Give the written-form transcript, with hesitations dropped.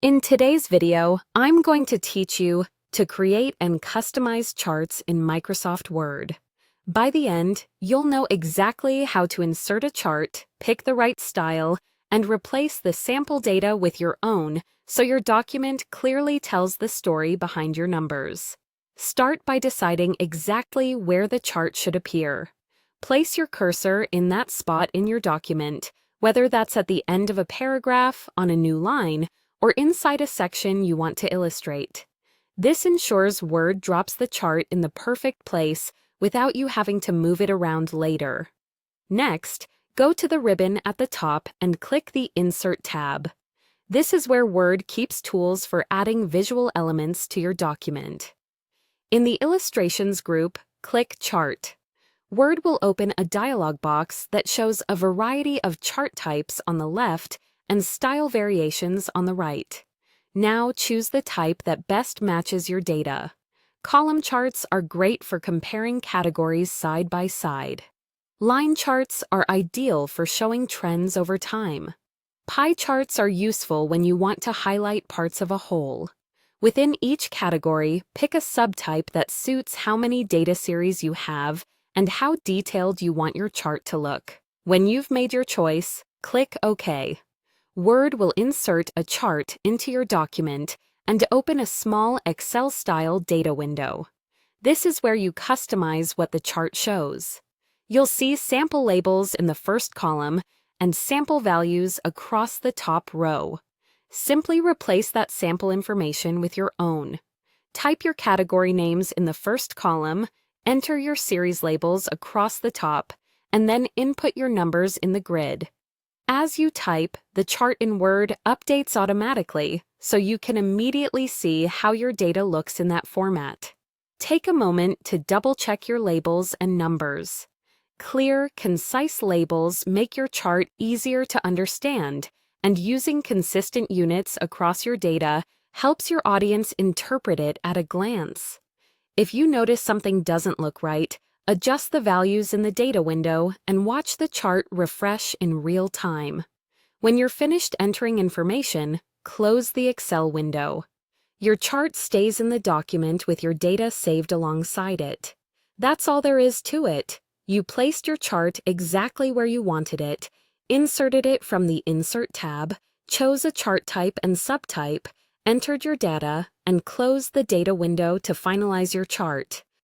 In today's video, I'm going to teach you to create and customize charts in Microsoft Word. By the end, you'll know exactly how to insert a chart, pick the right style, and replace the sample data with your own so your document clearly tells the story behind your numbers. Start by deciding exactly where the chart should appear. Place your cursor in that spot in your document, whether that's at the end of a paragraph, on a new line, or inside a section you want to illustrate. This ensures Word drops the chart in the perfect place without you having to move it around later. Next, go to the ribbon at the top and click the Insert tab. This is where Word keeps tools for adding visual elements to your document. In the Illustrations group, click Chart. Word will open a dialog box that shows a variety of chart types on the left and style variations on the right. Now choose the type that best matches your data. Column charts are great for comparing categories side by side. Line charts are ideal for showing trends over time. Pie charts are useful when you want to highlight parts of a whole. Within each category, pick a subtype that suits how many data series you have and how detailed you want your chart to look. When you've made your choice, click OK. Word will insert a chart into your document and open a small Excel-style data window. This is where you customize what the chart shows. You'll see sample labels in the first column and sample values across the top row. Simply replace that sample information with your own. Type your category names in the first column, enter your series labels across the top, and then input your numbers in the grid. As you type, the chart in Word updates automatically, so you can immediately see how your data looks in that format. Take a moment to double-check your labels and numbers. Clear, concise labels make your chart easier to understand, and using consistent units across your data helps your audience interpret it at a glance. If you notice something doesn't look right, adjust the values in the data window and watch the chart refresh in real time. When you're finished entering information, close the Excel window. Your chart stays in the document with your data saved alongside it. That's all there is to it. You placed your chart exactly where you wanted it, inserted it from the Insert tab, chose a chart type and subtype, entered your data, and closed the data window to finalize your chart.